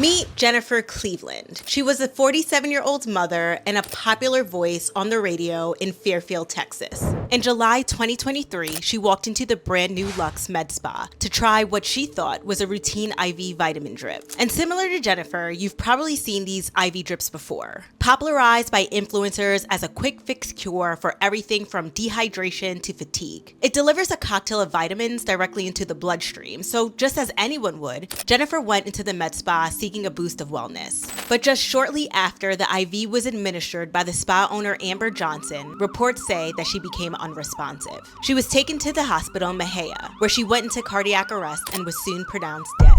Meet Jenifer Cleveland. She was a 47-year-old mother and a popular voice on the radio in Fairfield, Texas. In July 2023, she walked into the brand new Luxe Med Spa to try what she thought was a routine IV vitamin drip. And similar to Jenifer, you've probably seen these IV drips before. Popularized by influencers as a quick fix cure for everything from dehydration to fatigue. It delivers a cocktail of vitamins directly into the bloodstream, so just as anyone would, Jenifer went into the med spa seeking a boost of wellness. But just shortly after the IV was administered by the spa owner Amber Johnson, reports say that she became unresponsive. She was taken to the hospital Mexia, where she went into cardiac arrest and was soon pronounced dead.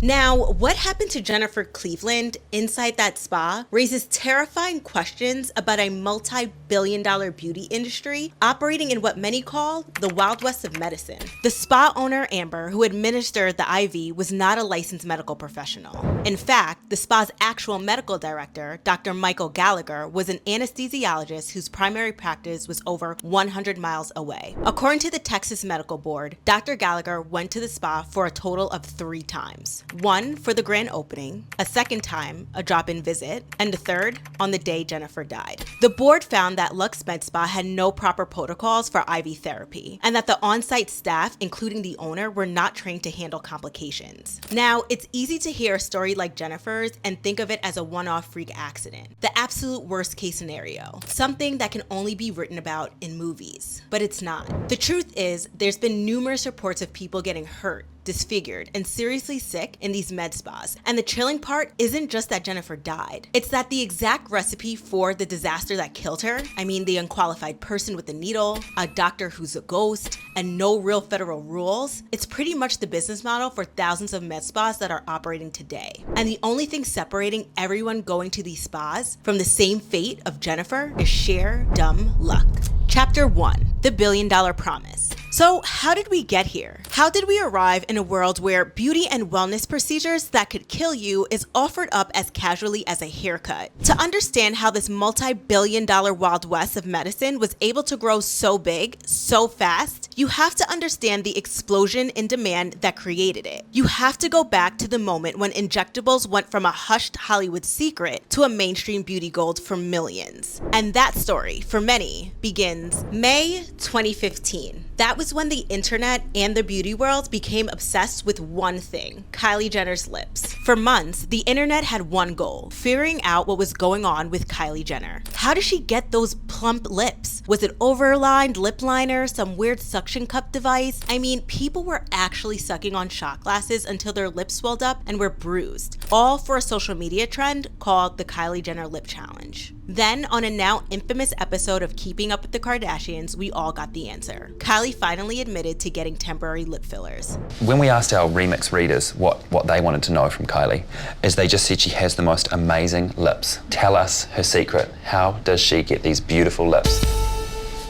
Now, what happened to Jenifer Cleveland inside that spa raises terrifying questions about a multi-billion-dollar beauty industry operating in what many call the Wild West of medicine. The spa owner, Amber, who administered the IV, was not a licensed medical professional. In fact, the spa's actual medical director, Dr. Michael Gallagher, was an anesthesiologist whose primary practice was over 100 miles away. According to the Texas Medical Board, Dr. Gallagher went to the spa for a total of 3 times. One for the grand opening, a second time, a drop-in visit, and the third on the day Jenifer died. The board found that Luxe Med Spa had no proper protocols for IV therapy, and that the on-site staff, including the owner, were not trained to handle complications. Now, it's easy to hear a story like Jenifer's and think of it as a one-off freak accident, the absolute worst case scenario, something that can only be written about in movies. But it's not. The truth is, there's been numerous reports of people getting hurt, disfigured, and seriously sick in these med spas. And the chilling part isn't just that Jenifer died. It's that the exact recipe for the disaster that killed her, I mean the unqualified person with the needle, a doctor who's a ghost, and no real federal rules, it's pretty much the business model for thousands of med spas that are operating today. And the only thing separating everyone going to these spas from the same fate of Jenifer is sheer dumb luck. Chapter 1, The $1 Billion Promise. So how did we get here? How did we arrive in a world where beauty and wellness procedures that could kill you is offered up as casually as a haircut? To understand how this multi-billion-dollar Wild West of medicine was able to grow so big, so fast, you have to understand the explosion in demand that created it. You have to go back to the moment when injectables went from a hushed Hollywood secret to a mainstream beauty gold for millions. And that story, for many, begins May 2015. That was when the internet and the beauty world became obsessed with one thing, Kylie Jenner's lips. For months, the internet had one goal, figuring out what was going on with Kylie Jenner. How did she get those plump lips? Was it overlined lip liner, some weird suction cup device? I mean, people were actually sucking on shot glasses until their lips swelled up and were bruised, all for a social media trend called the Kylie Jenner Lip Challenge. Then, on a now infamous episode of Keeping Up with the Kardashians, we all got the answer. Kylie finally admitted to getting temporary lip fillers. When we asked our Remix readers what they wanted to know from Kylie, is they just said she has the most amazing lips. Tell us her secret. How does she get these beautiful lips?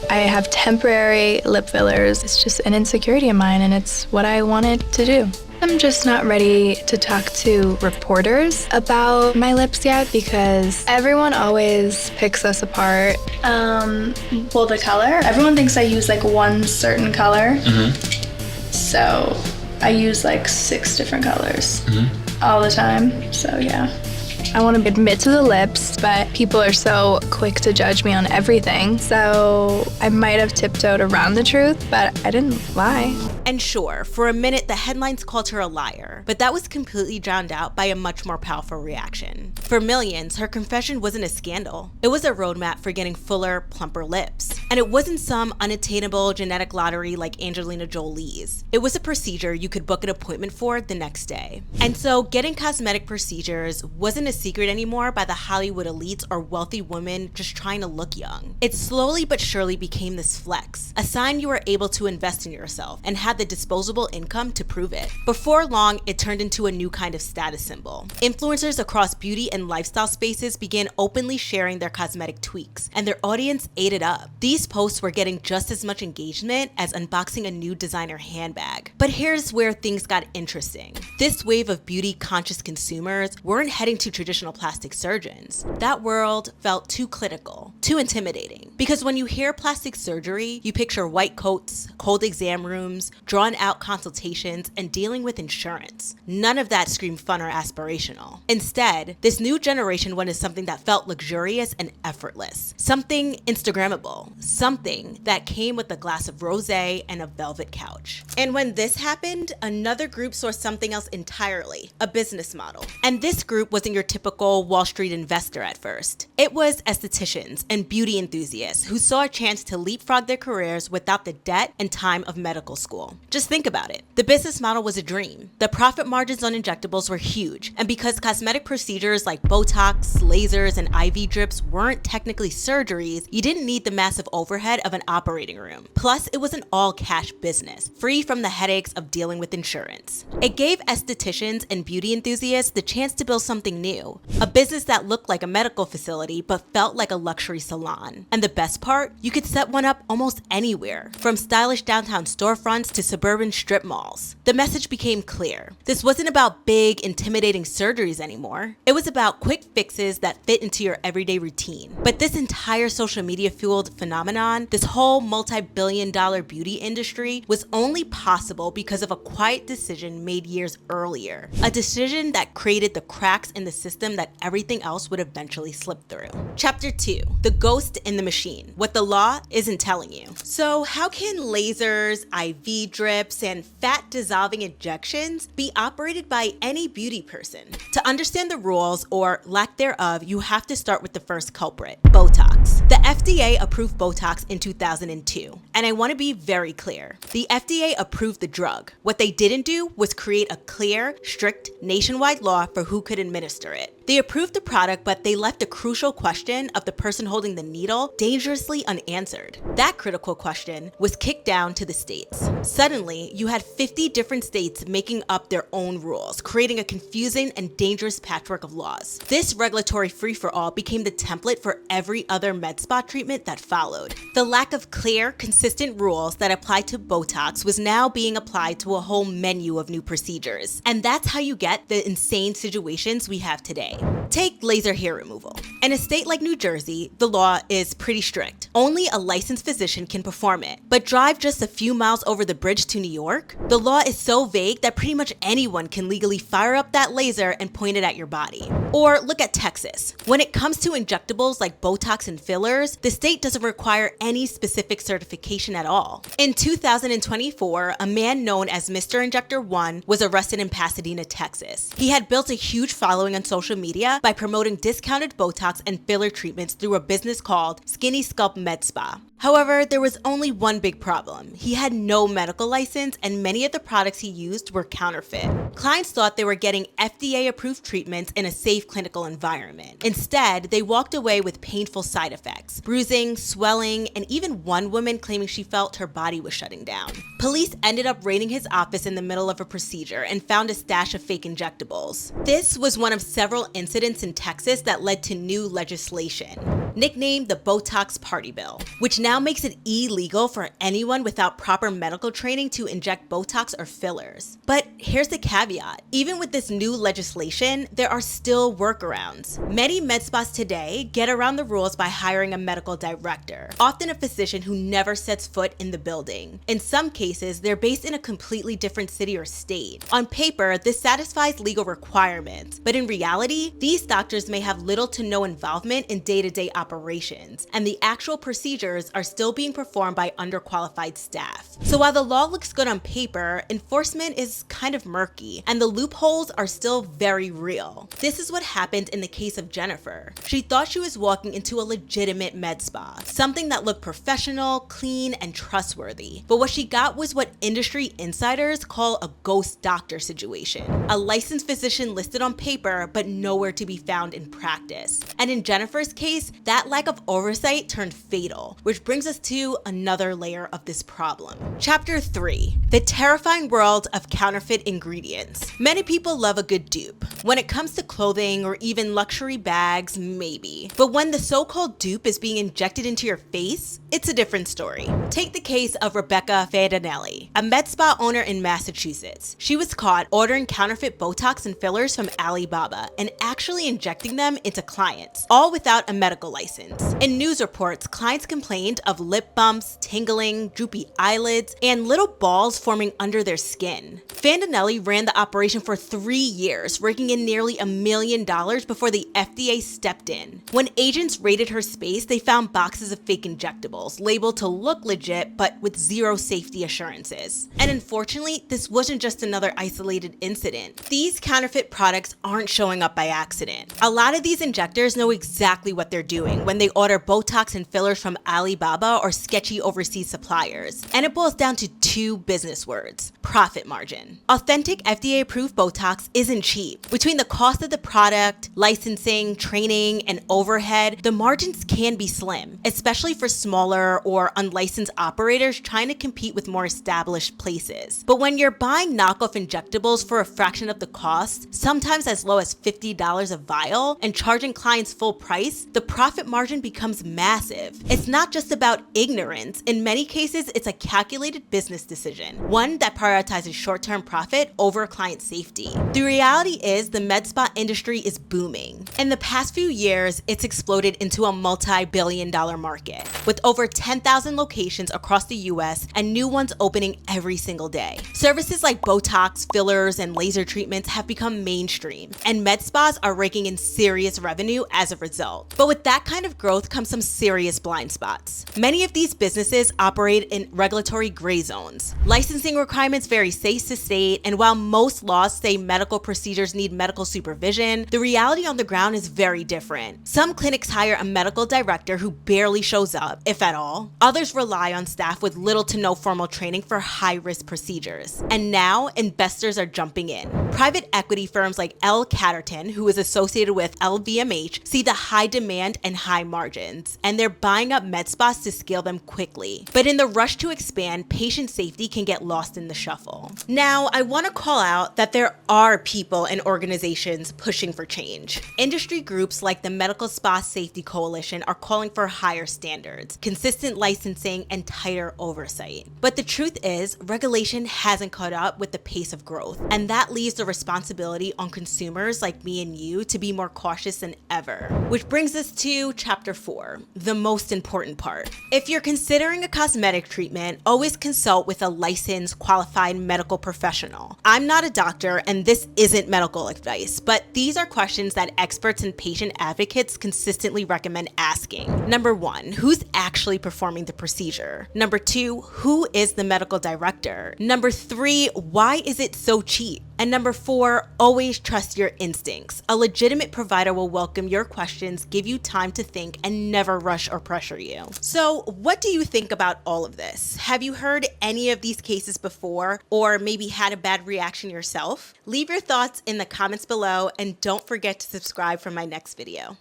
I have temporary lip fillers. It's just an insecurity of mine, and it's what I wanted to do. I'm just not ready to talk to reporters about my lips yet because everyone always picks us apart. Well, the color. Everyone thinks I use like one certain color. So I use like 6 different colors all the time. So yeah. I want to admit to the lips, but people are so quick to judge me on everything. So I might have tiptoed around the truth, but I didn't lie. And sure, for a minute, the headlines called her a liar, but that was completely drowned out by a much more powerful reaction. For millions, her confession wasn't a scandal. It was a roadmap for getting fuller, plumper lips. And it wasn't some unattainable genetic lottery like Angelina Jolie's. It was a procedure you could book an appointment for the next day. And so getting cosmetic procedures wasn't a secret anymore by the Hollywood elites or wealthy women just trying to look young. It slowly but surely became this flex, a sign you were able to invest in yourself and had the disposable income to prove it. Before long, it turned into a new kind of status symbol. Influencers across beauty and lifestyle spaces began openly sharing their cosmetic tweaks, and their audience ate it up. These posts were getting just as much engagement as unboxing a new designer handbag. But here's where things got interesting. This wave of beauty-conscious consumers weren't heading to traditional plastic surgeons. That world felt too clinical, too intimidating. Because when you hear plastic surgery, you picture white coats, cold exam rooms, drawn out consultations, and dealing with insurance. None of that screamed fun or aspirational. Instead, this new generation wanted something that felt luxurious and effortless. Something Instagrammable. Something that came with a glass of rosé and a velvet couch. And when this happened, another group saw something else entirely, a business model. And this group wasn't your typical Wall Street investor at first. It was estheticians and beauty enthusiasts who saw a chance to leapfrog their careers without the debt and time of medical school. Just think about it. The business model was a dream. The profit margins on injectables were huge, and because cosmetic procedures like Botox, lasers, and IV drips weren't technically surgeries, you didn't need the massive overhead of an operating room. Plus, it was an all-cash business, free from the headaches of dealing with insurance. It gave estheticians and beauty enthusiasts the chance to build something new, a business that looked like a medical facility but felt like a luxury salon. And the best part, you could set one up almost anywhere, from stylish downtown storefronts to suburban strip malls. The message became clear. This wasn't about big, intimidating surgeries anymore. It was about quick fixes that fit into your everyday routine. But this entire social media fueled phenomenon, this whole multi-billion-dollar beauty industry, was only possible because of a quiet decision made years earlier. A decision that created the cracks in the system that everything else would eventually slip through. Chapter 2, the ghost in the machine, what the law isn't telling you. So how can lasers, IV drips, and fat dissolving injections be operated by any beauty person? To understand the rules, or lack thereof, you have to start with the first culprit, Botox. The FDA approved Botox in 2002, and I want to be very clear. The FDA approved the drug. What they didn't do was create a clear, strict, nationwide law for who could administer it. They approved the product, but they left the crucial question of the person holding the needle dangerously unanswered. That critical question was kicked down to the states. Suddenly, you had 50 different states making up their own rules, creating a confusing and dangerous patchwork of laws. This regulatory free-for-all became the template for every other med spa treatment that followed. The lack of clear, consistent rules that applied to Botox was now being applied to a whole menu of new procedures. And that's how you get the insane situations we have today. Take laser hair removal. In a state like New Jersey, the law is pretty strict. Only a licensed physician can perform it. But drive just a few miles over the bridge to New York? The law is so vague that pretty much anyone can legally fire up that laser and point it at your body. Or look at Texas. When it comes to injectables like Botox and fillers, the state doesn't require any specific certification at all. In 2024, a man known as Mr. Injector 1 was arrested in Pasadena, Texas. He had built a huge following on social media by promoting discounted Botox and filler treatments through a business called Skinny Sculpt Medspa. However, there was only one big problem. He had no medical license, and many of the products he used were counterfeit. Clients thought they were getting FDA-approved treatments in a safe clinical environment. Instead, they walked away with painful side effects, bruising, swelling, and even one woman claiming she felt her body was shutting down. Police ended up raiding his office in the middle of a procedure and found a stash of fake injectables. This was one of several incidents in Texas that led to new legislation, nicknamed the Botox Party Bill, which now makes it illegal for anyone without proper medical training to inject Botox or fillers. But here's the caveat. Even with this new legislation, there are still workarounds. Many med spas today get around the rules by hiring a medical director, often a physician who never sets foot in the building. In some cases, they're based in a completely different city or state. On paper, this satisfies legal requirements, but in reality, these doctors may have little to no involvement in day-to-day operations, and the actual procedures are still being performed by underqualified staff. So while the law looks good on paper, enforcement is kind of murky, and the loopholes are still very real. This is what happened in the case of Jenifer. She thought she was walking into a legitimate med spa, something that looked professional, clean, and trustworthy. But what she got was what industry insiders call a ghost doctor situation. A licensed physician listed on paper, but nowhere to be found in practice. And in Jenifer's case, that lack of oversight turned fatal, which brings us to another layer of this problem. Chapter 3, the terrifying world of counterfeit counterfeit ingredients. Many people love a good dupe. When it comes to clothing or even luxury bags, maybe. But when the so-called dupe is being injected into your face, it's a different story. Take the case of Rebecca Fandanelli, a med spa owner in Massachusetts. She was caught ordering counterfeit Botox and fillers from Alibaba and actually injecting them into clients, all without a medical license. In news reports, clients complained of lip bumps, tingling, droopy eyelids, and little balls forming under their skin. Fandanelli ran the operation for 3 years, raking in nearly $1 million before the FDA stepped in. When agents raided her space, they found boxes of fake injectables, labeled to look legit but with zero safety assurances. And unfortunately, this wasn't just another isolated incident. These counterfeit products aren't showing up by accident. A lot of these injectors know exactly what they're doing when they order Botox and fillers from Alibaba or sketchy overseas suppliers. And it boils down to 2 business words: profit margin. Authentic FDA-approved Botox isn't cheap. Between the cost of the product, licensing, training, and overhead, the margins can be slim, especially for smaller or unlicensed operators trying to compete with more established places. But when you're buying knockoff injectables for a fraction of the cost, sometimes as low as $50 a vial, and charging clients full price, the profit margin becomes massive. It's not just about ignorance. In many cases, it's a calculated business decision, one that prioritizes short-term profit over client safety. The reality is the med spa industry is booming. In the past few years, it's exploded into a multi-billion-dollar market, with over 10,000 locations across the US and new ones opening every single day. Services like Botox, fillers, and laser treatments have become mainstream, and med spas are raking in serious revenue as a result. But with that kind of growth comes some serious blind spots. Many of these businesses operate in regulatory gray zones. Licensing requirements vary state to state, and while most laws say medical procedures need medical supervision, the reality on the ground is very different. Some clinics hire a medical director who barely shows up, if at all. Others rely on staff with little to no formal training for high-risk procedures. And now, investors are jumping in. Private equity firms like L. Catterton, who is associated with LVMH, see the high demand and high margins, and they're buying up med spas to scale them quickly. But in the rush to expand, patient safety can get lost in the shuffle. Now, I want to call out that there are people and organizations pushing for change. Industry groups like the Medical Spa Safety Coalition are calling for higher standards, consistent licensing, and tighter oversight. But the truth is, regulation hasn't caught up with the pace of growth, and that leaves the responsibility on consumers like me and you to be more cautious than ever. Which brings us to chapter 4, the most important part. If you're considering a cosmetic treatment, always consult with a licensed, qualified medical professional. I'm not a doctor, and this isn't medical advice, but these are questions that experts and patient advocates consistently recommend asking. Number 1, who's actually performing the procedure? Number 2, who is the medical director? Number 3, why is it so cheap? And number 4, always trust your instincts. A legitimate provider will welcome your questions, give you time to think, and never rush or pressure you. So, what do you think about all of this? Have you heard any of these cases before, or maybe had a bad reaction yourself? Leave your thoughts in the comments below, and don't forget to subscribe for my next video.